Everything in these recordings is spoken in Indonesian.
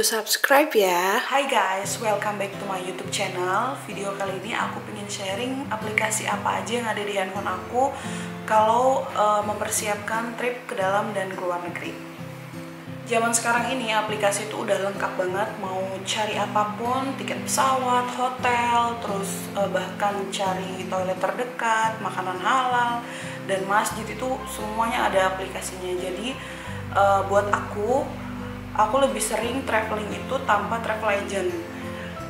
Subscribe ya. Hai guys, welcome back to my YouTube channel. Video kali ini aku pengen sharing aplikasi apa aja yang ada di handphone aku kalau mempersiapkan trip ke dalam dan ke luar negeri. Zaman sekarang ini aplikasi itu udah lengkap banget, mau cari apapun, tiket pesawat, hotel, terus bahkan cari toilet terdekat, makanan halal, dan masjid itu semuanya ada aplikasinya. Jadi buat aku lebih sering traveling itu tanpa travel agent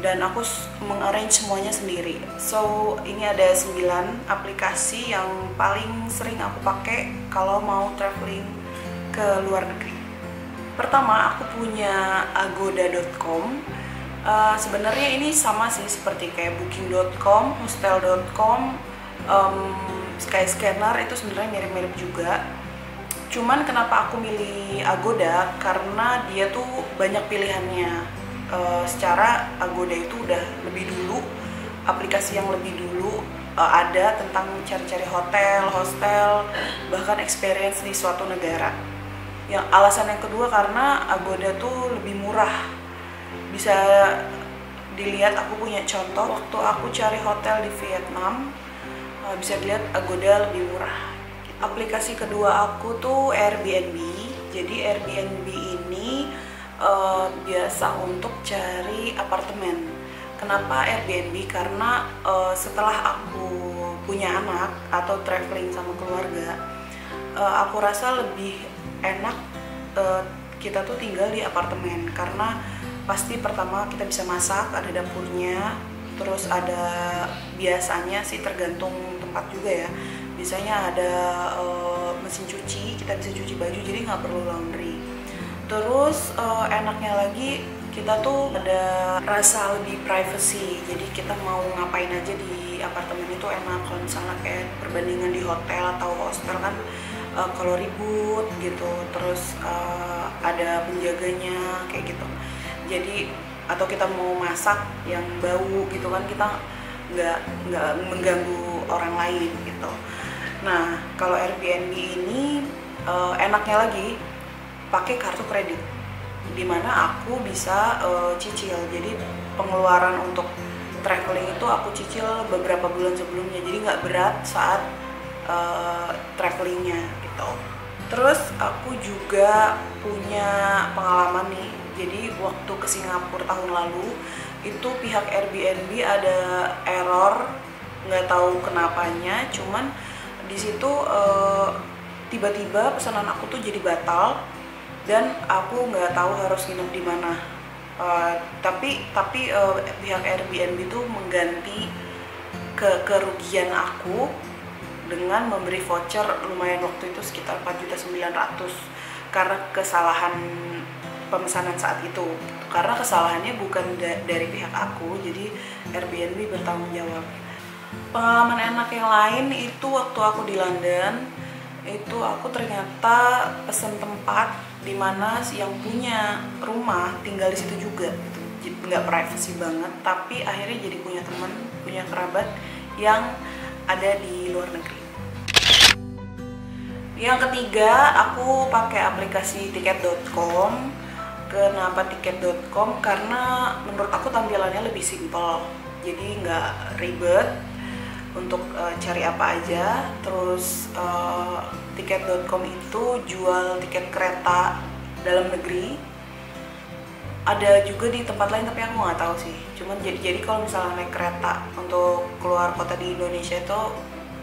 dan aku mengarrange semuanya sendiri. So ini ada 9 aplikasi yang paling sering aku pakai kalau mau traveling ke luar negeri. Pertama, aku punya agoda.com. Sebenarnya ini sama sih seperti kayak booking.com, hostel.com, Skyscanner, itu sebenarnya mirip-mirip juga. Cuman kenapa aku milih Agoda, karena dia tuh banyak pilihannya. Secara Agoda itu udah lebih dulu, aplikasi yang lebih dulu ada tentang cari-cari hotel, hostel, bahkan experience di suatu negara. Yang alasan yang kedua karena Agoda tuh lebih murah. Bisa dilihat, aku punya contoh waktu aku cari hotel di Vietnam, bisa dilihat Agoda lebih murah. Aplikasi kedua aku tuh Airbnb. Jadi Airbnb ini biasa untuk cari apartemen. Kenapa Airbnb? Karena setelah aku punya anak atau traveling sama keluarga, aku rasa lebih enak kita tuh tinggal di apartemen. Karena pasti pertama kita bisa masak, ada dapurnya, terus ada, biasanya sih tergantung tempat juga ya, biasanya ada mesin cuci, kita bisa cuci baju, jadi nggak perlu laundry. Terus enaknya lagi kita tuh ada rasa lebih privacy, jadi kita mau ngapain aja di apartemen itu enak. Kalau misalnya kayak perbandingan di hotel atau hostel kan kalau ribut gitu, terus ada penjaganya kayak gitu. Jadi atau kita mau masak yang bau gitu kan, kita nggak mengganggu orang lain gitu. Nah, kalau Airbnb ini enaknya lagi pakai kartu kredit, dimana aku bisa cicil. Jadi pengeluaran untuk traveling itu aku cicil beberapa bulan sebelumnya, jadi nggak berat saat travelingnya gitu. Terus aku juga punya pengalaman nih. Jadi waktu ke Singapura tahun lalu itu pihak Airbnb ada error, nggak tahu kenapanya, cuman di situ tiba-tiba pesanan aku tuh jadi batal dan aku nggak tahu harus nginep di mana. Tapi pihak Airbnb tuh mengganti kerugian aku dengan memberi voucher lumayan, waktu itu sekitar 4.900.000 karena kesalahan pemesanan saat itu. Karena kesalahannya bukan dari pihak aku, jadi Airbnb bertanggung jawab. Pengalaman enak yang lain itu waktu aku di London, itu aku ternyata pesen tempat di mana yang punya rumah tinggal di situ juga gitu. Jadi nggak privacy banget, tapi akhirnya jadi punya teman, punya kerabat yang ada di luar negeri. Yang ketiga, aku pakai aplikasi tiket.com. Kenapa tiket.com? Karena menurut aku tampilannya lebih simple, jadi nggak ribet untuk cari apa aja. Terus tiket.com itu jual tiket kereta dalam negeri, ada juga di tempat lain tapi aku nggak tahu sih. Cuman jadi kalau misalnya naik kereta untuk keluar kota di Indonesia itu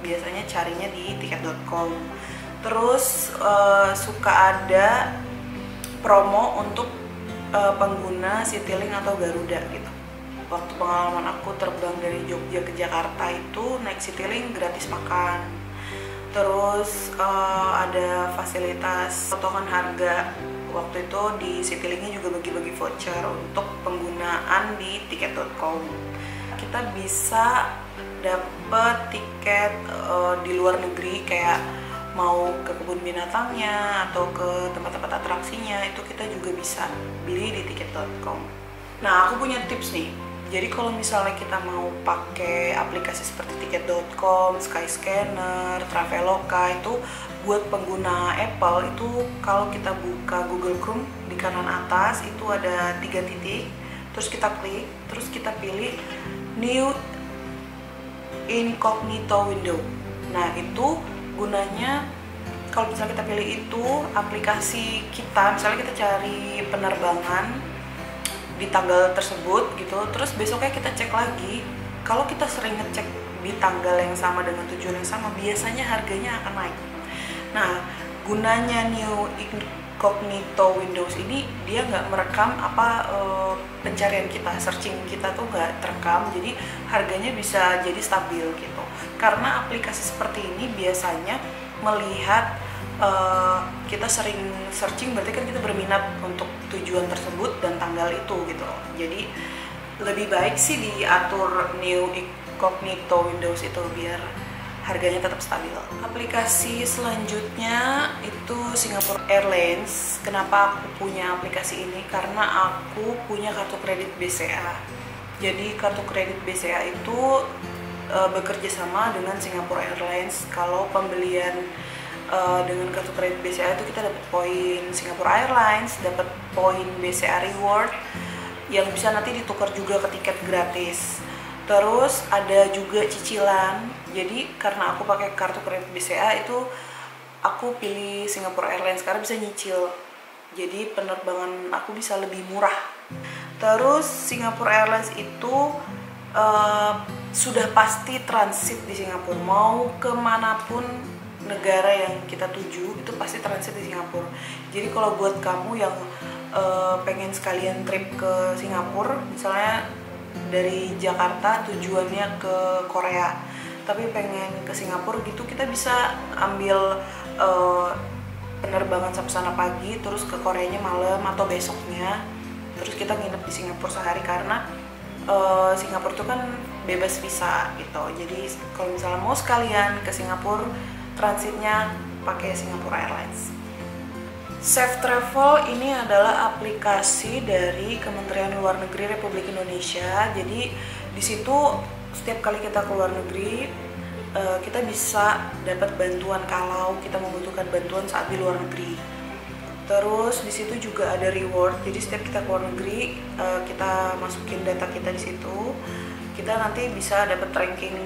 biasanya carinya di tiket.com. Terus suka ada promo untuk pengguna Citylink atau Garuda gitu. Waktu pengalaman aku terbang dari Jogja ke Jakarta itu naik Citylink gratis makan. Terus ada fasilitas potongan harga. Waktu itu di Citylink-nya juga bagi-bagi voucher untuk penggunaan di tiket.com. Kita bisa dapet tiket di luar negeri, kayak mau ke kebun binatangnya atau ke tempat-tempat atraksinya, itu kita juga bisa beli di tiket.com. Nah, aku punya tips nih Jadi kalau misalnya kita mau pakai aplikasi seperti tiket.com, Skyscanner, Traveloka itu buat pengguna Apple itu kalau kita buka Google Chrome di kanan atas itu ada 3 titik, terus kita klik, terus kita pilih New Incognito Window. Nah itu gunanya kalau misalnya kita pilih itu aplikasi kita, misalnya kita cari penerbangan di tanggal tersebut gitu, terus besoknya kita cek lagi. Kalau kita sering ngecek di tanggal yang sama dengan tujuan yang sama, biasanya harganya akan naik. Nah, gunanya New Incognito Windows ini dia nggak merekam pencarian kita, searching kita tuh nggak terekam, jadi harganya bisa jadi stabil gitu. Karena aplikasi seperti ini biasanya melihat kita sering searching, berarti kan kita berminat untuk tujuan tersebut dan tanggal itu gitu. Jadi lebih baik sih diatur New Incognito Windows itu biar harganya tetap stabil. Aplikasi selanjutnya itu Singapore Airlines. Kenapa aku punya aplikasi ini? Karena aku punya kartu kredit BCA. Jadi kartu kredit BCA itu bekerja sama dengan Singapore Airlines. Kalau pembelian dengan kartu kredit BCA itu kita dapat poin Singapore Airlines, dapat poin BCA Reward yang bisa nanti ditukar juga ke tiket gratis. Terus ada juga cicilan. Jadi karena aku pakai kartu kredit BCA itu aku pilih Singapore Airlines karena bisa nyicil. Jadi penerbangan aku bisa lebih murah. Terus Singapore Airlines itu sudah pasti transit di Singapura. Mau kemanapun negara yang kita tuju itu pasti transit di Singapura. Jadi kalau buat kamu yang pengen sekalian trip ke Singapura, misalnya dari Jakarta tujuannya ke Korea, tapi pengen ke Singapura gitu, kita bisa ambil penerbangan sampai sana pagi, terus ke Koreanya malam atau besoknya, terus kita nginep di Singapura sehari karena Singapura itu kan bebas visa gitu. Jadi kalau misalnya mau sekalian ke Singapura, transitnya pakai Singapore Airlines. Safe Travel ini adalah aplikasi dari Kementerian Luar Negeri Republik Indonesia. Jadi di situ setiap kali kita ke luar negeri kita bisa dapat bantuan kalau kita membutuhkan bantuan saat di luar negeri. Terus di situ juga ada reward. Jadi setiap kita ke luar negeri kita masukin data kita di situ, kita nanti bisa dapat ranking,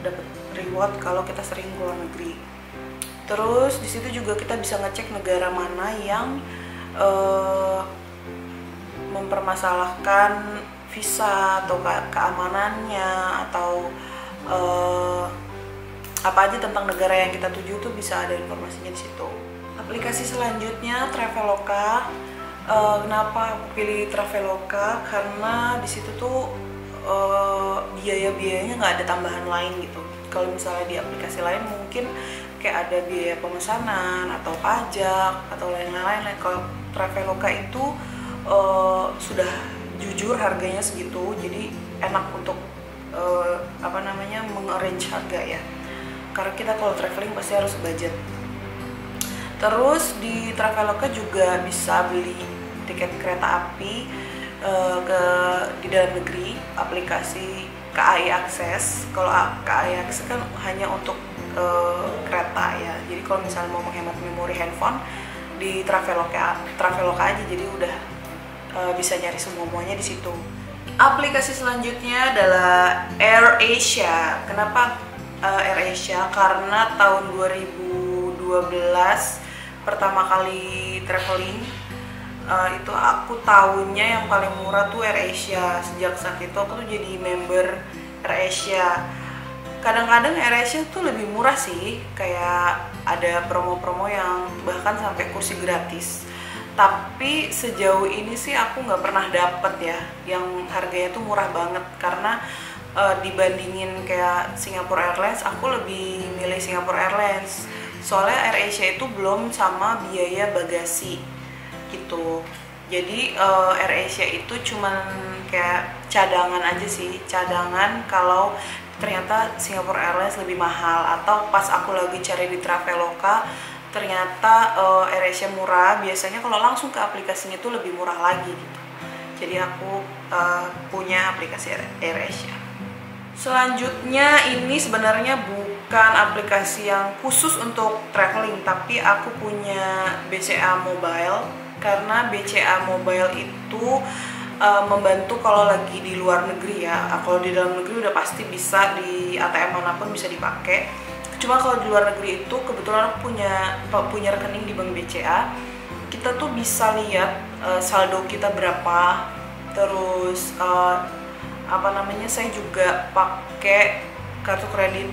dapat reward kalau kita sering ke luar negeri. Terus di situ juga kita bisa ngecek negara mana yang mempermasalahkan visa atau keamanannya atau apa aja tentang negara yang kita tuju tuh bisa ada informasinya di situ. Aplikasi selanjutnya Traveloka. Kenapa aku pilih Traveloka? Karena di situ tuh biaya-biayanya nggak ada tambahan lain gitu. Kalau misalnya di aplikasi lain mungkin kayak ada biaya pemesanan atau pajak atau lain-lain. Kalau Traveloka itu sudah jujur harganya segitu, jadi enak untuk mengarrange harga ya. Karena kita kalau traveling pasti harus budget. Terus di Traveloka juga bisa beli tiket kereta api di dalam negeri, aplikasi KAI Akses. Kalau KAI Akses kan hanya untuk kereta ya. Jadi kalau misalnya mau menghemat memori handphone di Traveloka aja, jadi udah bisa nyari semuanya di situ. Aplikasi selanjutnya adalah AirAsia. Kenapa AirAsia? Karena tahun 2012 pertama kali traveling itu aku tahunya yang paling murah tuh AirAsia. Sejak saat itu aku tuh jadi member AirAsia. Kadang-kadang AirAsia tuh lebih murah sih, kayak ada promo-promo yang bahkan sampai kursi gratis. Tapi sejauh ini sih aku nggak pernah dapet ya yang harganya tuh murah banget. Karena dibandingin kayak Singapore Airlines, aku lebih milih Singapore Airlines. Soalnya AirAsia itu belum sama biaya bagasi gitu. Jadi AirAsia itu cuman kayak cadangan aja sih, cadangan kalau ternyata Singapore Airlines lebih mahal, atau pas aku lagi cari di Traveloka ternyata AirAsia murah. Biasanya kalau langsung ke aplikasinya itu lebih murah lagi gitu. Jadi aku punya aplikasi AirAsia. Selanjutnya ini sebenarnya bukan aplikasi yang khusus untuk traveling, tapi aku punya BCA Mobile. Karena BCA Mobile itu membantu kalau lagi di luar negeri ya. Kalau di dalam negeri udah pasti bisa di ATM manapun bisa dipakai. Cuma kalau di luar negeri itu kebetulan aku punya rekening di bank BCA. Kita tuh bisa lihat saldo kita berapa. Terus saya juga pakai kartu kredit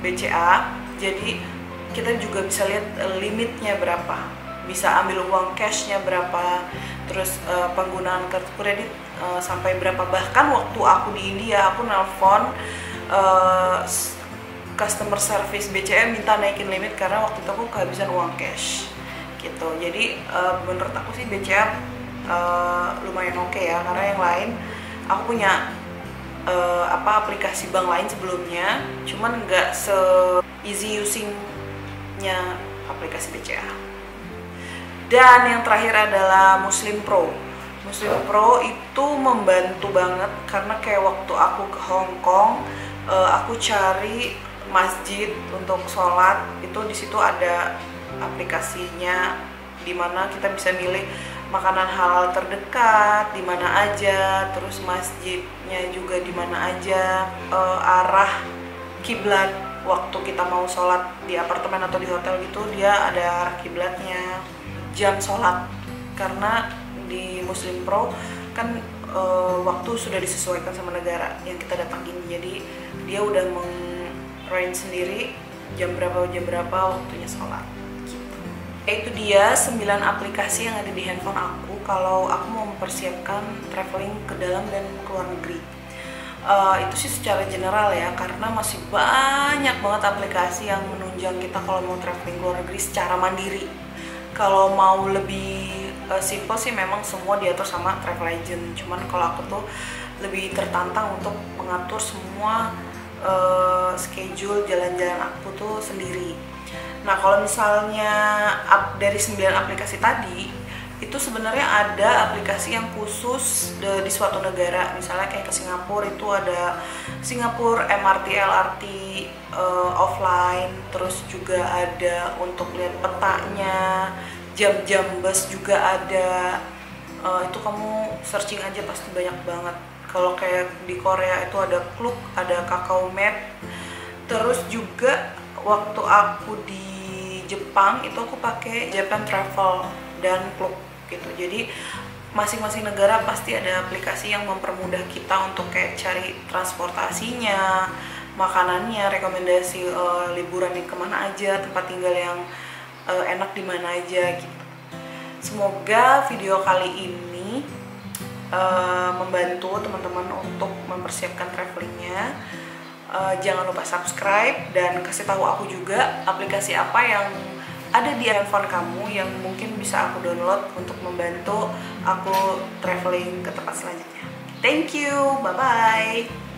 BCA. Jadi kita juga bisa lihat limitnya berapa. Bisa ambil uang cashnya berapa, terus penggunaan kartu kredit sampai berapa. Bahkan waktu aku di India aku nelpon customer service BCA minta naikin limit karena waktu itu aku kehabisan uang cash gitu. Jadi menurut aku sih BCA lumayan oke ya, karena yang lain aku punya aplikasi bank lain sebelumnya, cuman nggak se easy usingnya aplikasi BCA. Dan yang terakhir adalah Muslim Pro. Muslim Pro itu membantu banget karena kayak waktu aku ke Hong Kong, aku cari masjid untuk sholat, itu di situ ada aplikasinya dimana kita bisa milih makanan halal terdekat di mana aja, terus masjidnya juga di mana aja, arah kiblat waktu kita mau sholat di apartemen atau di hotel gitu dia ada arah kiblatnya, jam sholat. Karena di Muslim Pro kan waktu sudah disesuaikan sama negara yang kita datangin, jadi dia udah range sendiri jam berapa waktunya sholat gitu. Itu dia 9 aplikasi yang ada di handphone aku kalau aku mau mempersiapkan traveling ke dalam dan ke luar negeri. Itu sih secara general ya, karena masih banyak banget aplikasi yang menunjang kita kalau mau traveling ke luar negeri secara mandiri. Kalau mau lebih simple sih memang semua diatur sama Travel Agent, cuman kalau aku tuh lebih tertantang untuk mengatur semua schedule jalan-jalan aku tuh sendiri. Nah kalau misalnya dari 9 aplikasi tadi itu sebenarnya ada aplikasi yang khusus di suatu negara. Misalnya kayak ke Singapura itu ada Singapura MRT LRT offline, terus juga ada untuk lihat petanya, jam-jam bus juga ada. Itu kamu searching aja pasti banyak banget. Kalau kayak di Korea itu ada Klook, ada Kakao Map. Terus juga waktu aku di Jepang itu aku pakai Japan Travel dan Klook gitu. Jadi masing-masing negara pasti ada aplikasi yang mempermudah kita untuk kayak cari transportasinya, makanannya, rekomendasi liburan yang kemana aja, tempat tinggal yang enak di mana aja gitu. Semoga video kali ini membantu teman-teman untuk mempersiapkan travelingnya. Jangan lupa subscribe dan kasih tahu aku juga aplikasi apa yang ada di handphone kamu yang mungkin bisa aku download untuk membantu aku traveling ke tempat selanjutnya. Thank you, bye-bye.